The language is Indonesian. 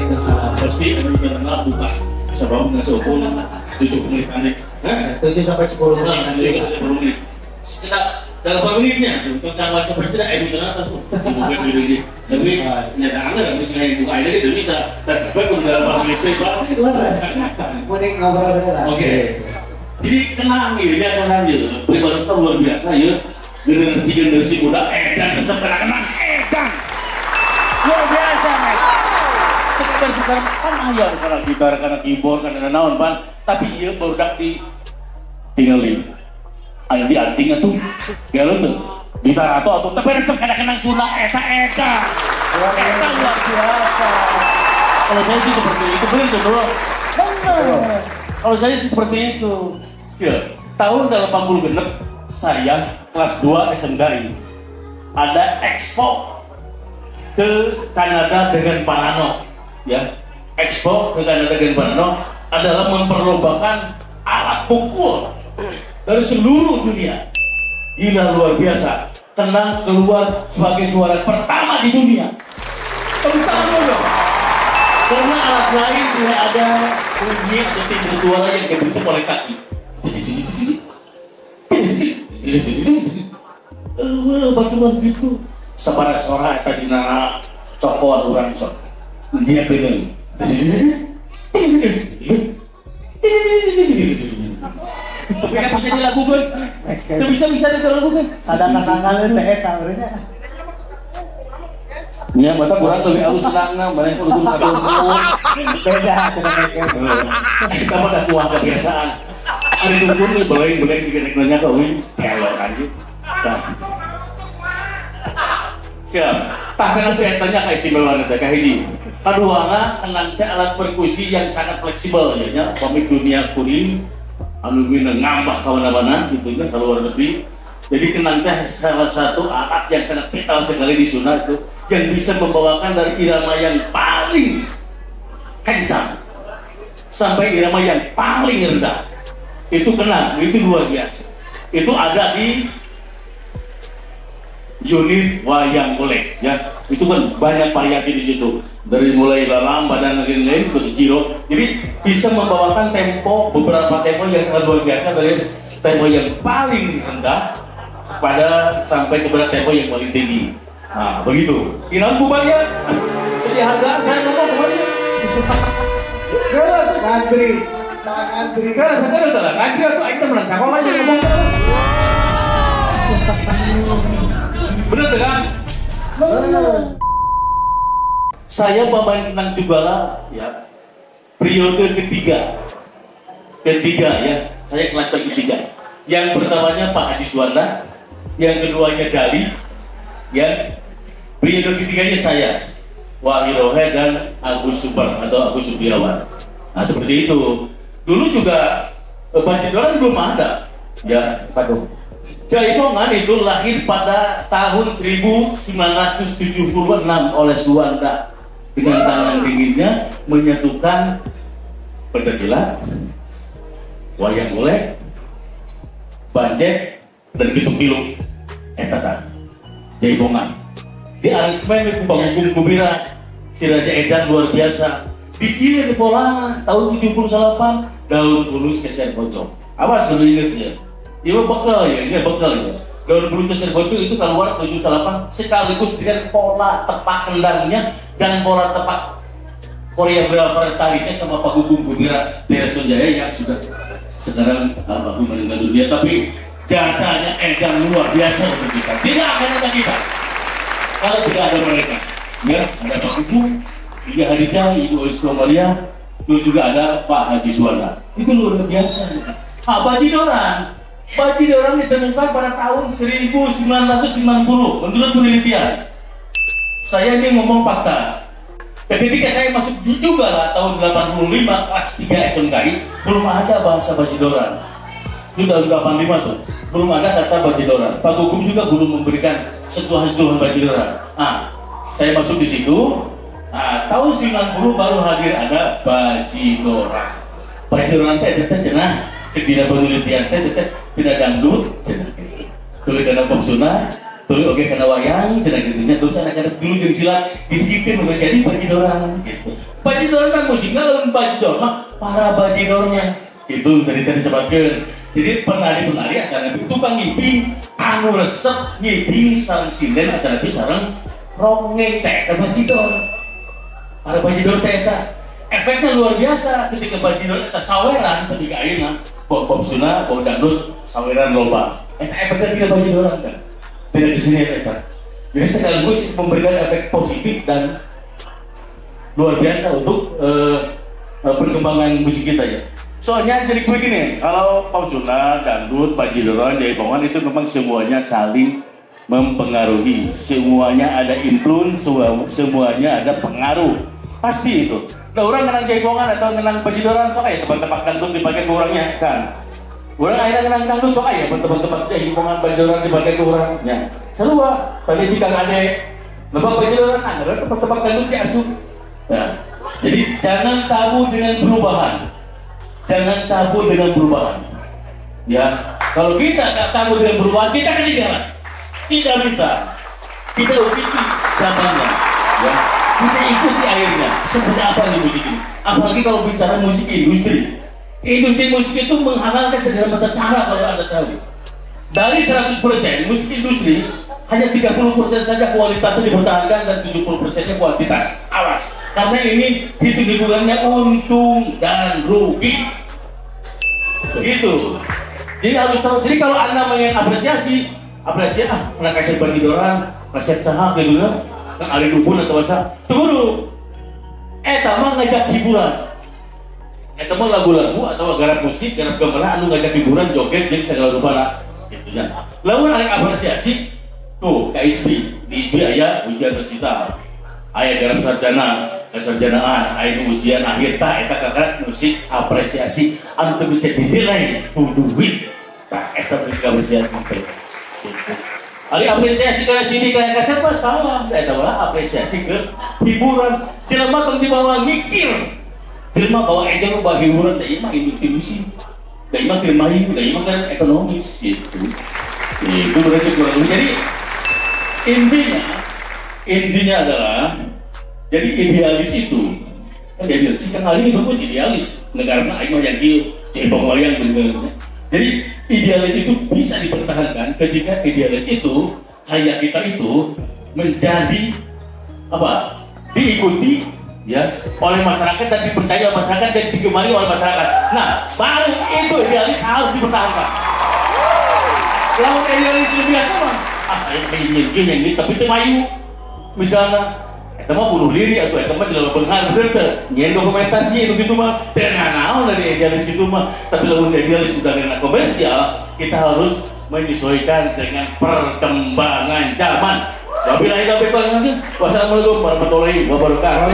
itu salah. Pasti ada karena buka sebab nggak seukur 7 menit aneh. 7 sampai 10 menit. 10 menit. Setelah dalam 8 menitnya untuk canggung capres tidak edit atas tuh dibuka sendiri. Tapi nyata nggak bisa buka ini itu bisa. Dan coba udah dalam 8 menit pak. Mending ngobrol dulu. Oke. Jadi kenang nih, dia kenang gitu. Pribadi luar biasa ya. Generasi muda edan sampai kenang edan. Luar biasa men. Sekarang kan ayam karena gitar, karena keyboard, karena naon pan. Tapi iya produk di tinggalin. Ayam di anting tuh, galau tuh. Gitar atau tapi kadang-kadang sudah eta. Luar biasa. Kalau saya sih seperti itu, benar tuh bro. Benar. Kalau saya sih seperti itu. Ya, tahun 80 genep saya kelas 2 SMKI ada ekspor ke Kanada dengan Pak Nano. Ya, ekspor ke Kanada dengan Pak Nano adalah memperlombakan alat pukul dari seluruh dunia. Gila luar biasa. Tenang keluar sebagai juara pertama di dunia. Pertama dong. Karena alat lain tidak ada bunyi atau timbre suara yang dibentuk oleh kaki. Batuan gitu. Sabara suara tadi na cokol orang sok. Dia bener. Tapi kan bisa dilakukan. Itu bisa dilakukan. Ada sasangan teh eta berarti. Ya, mata kurang lebih halus senang, banyak kudu satu. Beda. Kita pada kuah kebiasaan. Ada tunggu nih beleng dikenek-kenek ke win, helok aja. Siap. Tah kana teh tanya ka istimewaan teh ka hiji. Kaduana kenang teh alat perkusi yang sangat fleksibel ya, komik dunia kuring anu mina ngambah ka mana-mana gitu kan ka luar negeri. Jadi kenang teh salah satu alat yang sangat vital sekali di Sunda itu yang bisa membawakan dari irama yang paling kencang sampai irama yang paling rendah. Itu kenang, itu luar biasa. Itu ada di unit wayang golek ya. Itu kan banyak variasi di situ. Dari mulai lalamba dan lain-lain ke jiro. Jadi bisa membawakan tempo, beberapa tempo yang sangat luar biasa dari tempo yang paling rendah pada sampai kepada tempo yang paling tinggi. Nah, begitu. Inang bubar ya. Jadi hargaan saya ngomong kemarin. Good, Andri. Andri. Kan saya udah ngantri atau aing teh melang sakoma aja ngomong terus. Bener tuh kan? Bener. Saya pemain kenang juga lah ya. Periode ketiga ya. Saya kelas ketiga. Yang pertamanya Pak Haji Suwanda, yang keduanya Gali, ya. Periode ketiganya saya, Wahirohe dan Agus Super atau Agus Subiawan. Nah seperti itu. Dulu juga Bajidoran belum ada, ya. Aduh. Jaipongan itu lahir pada tahun 1976 oleh Suwanda dengan tangan dinginnya menyatukan Pancasila, wayang golek, banjek, dan pitung-pilung. Tata Jaipongan di aransemen itu Bang Hukum Kubira si Raja Edan luar biasa bikin di Polana tahun 78 daun bulus keser bocor. Awas kalau inget ya. Ini bekal ya, ini bekal ya. Daun bulus keser bocor itu keluar 78 sekaligus dengan pola tepak kendangnya dan pola tepak koreografer tarinya sama Pak Hukum Kubira Dera Sonjaya yang sudah sekarang almarhum meninggal dunia, tapi jasanya Edan luar biasa untuk kita. Tidak akan ada kita kalau tidak ada mereka. Ya, ada Pak Hukum, Ibu Hadijah, Ibu Isko Maria, terus juga ada Pak Haji Suwanda. Itu luar biasa. Bajidoran ditemukan pada tahun 1990 menurut penelitian. Saya ini ngomong fakta. Ketika saya masuk juga lah tahun 85 kelas 3 SMKI belum ada bahasa Bajidoran. Itu tahun 85 tuh belum ada kata Bajidoran. Pak Hukum juga belum memberikan sentuhan-sentuhan Bajidoran. Saya masuk di situ. Tahun 90 baru hadir ada Bajidoran. Bajidoran teh cenah tidak penelitian teh tidak dangdut cenah. Tuluy kana pop sunah, tuluy oge kana wayang cenah gitunya. Terus anak-anak dulu jeung silat dijikeun menjadi Bajidoran gitu. Bajidor kan musiknya lawan bajidor mah para bajidornya itu tadi sebutkan. Jadi penari-penari akan tukang ngibing anu resep ngibing sareng sinden akan sareng rongeng teh bajidor. Para bajidor teh efeknya luar biasa ketika bajidor eta saweran tapi ka ayeuna pop suna pop dangdut saweran loba. Eta efeknya tidak bajidoran kan. Tidak di sini eta. Jadi sekaligus memberikan efek positif dan luar biasa untuk perkembangan musik kita ya. Soalnya jadi begini, kalau pop suna, dangdut, bajidoran, jaipongan itu memang semuanya saling mempengaruhi, semuanya ada influence, semuanya ada pengaruh, pasti itu. Nah orang ngenang jaipongan atau ngenang bajidoran, sok ya tebak-tebak dangdut dipakai ke orangnya kan. Orang akhirnya ngenang dangdut, sok ya tebak-tebak jaipongan bajidoran dipakai ke orangnya. Selalu tadi si Kang Ade, lebak bajidoran, akhirnya tebak-tebak dangdut diasuh. Nah, jadi jangan tabu dengan perubahan, jangan tabu dengan perubahan. Ya, kalau kita tak tabu dengan perubahan, kita ketinggalan. Tidak bisa. Kita ikuti zamannya, ya. Kita ikuti akhirnya. Seperti apa nih musik ini? Apalagi kalau bicara musik industri. Industri musik itu menghalalkan segala macam cara kalau Anda tahu. Dari 100% musik industri hanya 30% saja kualitasnya dipertahankan dan 70%-nya kuantitas. Awas, karena ini hitung-hitungannya untung dan rugi. Begitu. Jadi harus tahu. Jadi kalau Anda ingin apresiasi pernah kasih bajidoran, kasih cahak gitu kan ada dukun atau apa tunggu eta mah ngajak hiburan, eta mah lagu-lagu atau garap musik, garap gamelan anu ngajak hiburan, joget jeung segala rupa gitu ya. Lamun anu apresiasi tuh ka ISBI, di ISBI aya ujian resital, aya garap sarjanaan, aya ujian akhir tah eta kakak musik apresiasi anu teu bisa dinilai ku duit. Tah eta apresiasi sampai Ali apresiasi ke sini kayak kaset mah salah, eta mah apresiasi ke hiburan. Jelema tong dibawa mikir. Jelema bawa ejeng bawa hiburan teh mah industri. Da imah keur main, da imah kan ekonomis gitu. Itu berarti kurang lebih. Jadi intinya adalah jadi idealis itu. Kan idealis kan hari ini pun idealis. Negara aing mah yang kieu, cebong wayang bener. Jadi idealis itu bisa dipertahankan ketika idealis itu kayak kita itu menjadi apa? Diikuti ya oleh masyarakat dan dipercaya oleh masyarakat dan digemari oleh masyarakat. Nah, baru itu idealis harus dipertahankan. Kalau idealis lebih biasa mah, saya pengen ini tapi itu mayu. Misalnya eta mah bunuh diri atau eta mah tidak benar bener teh nyen dokumentasi begitu mah teu naon dari idealis itu mah. Tapi lamun idealis sudah dengan komersial, kita harus menyesuaikan dengan perkembangan zaman. Wabillahi taufiq wal hidayah. Wassalamualaikum warahmatullahi wabarakatuh.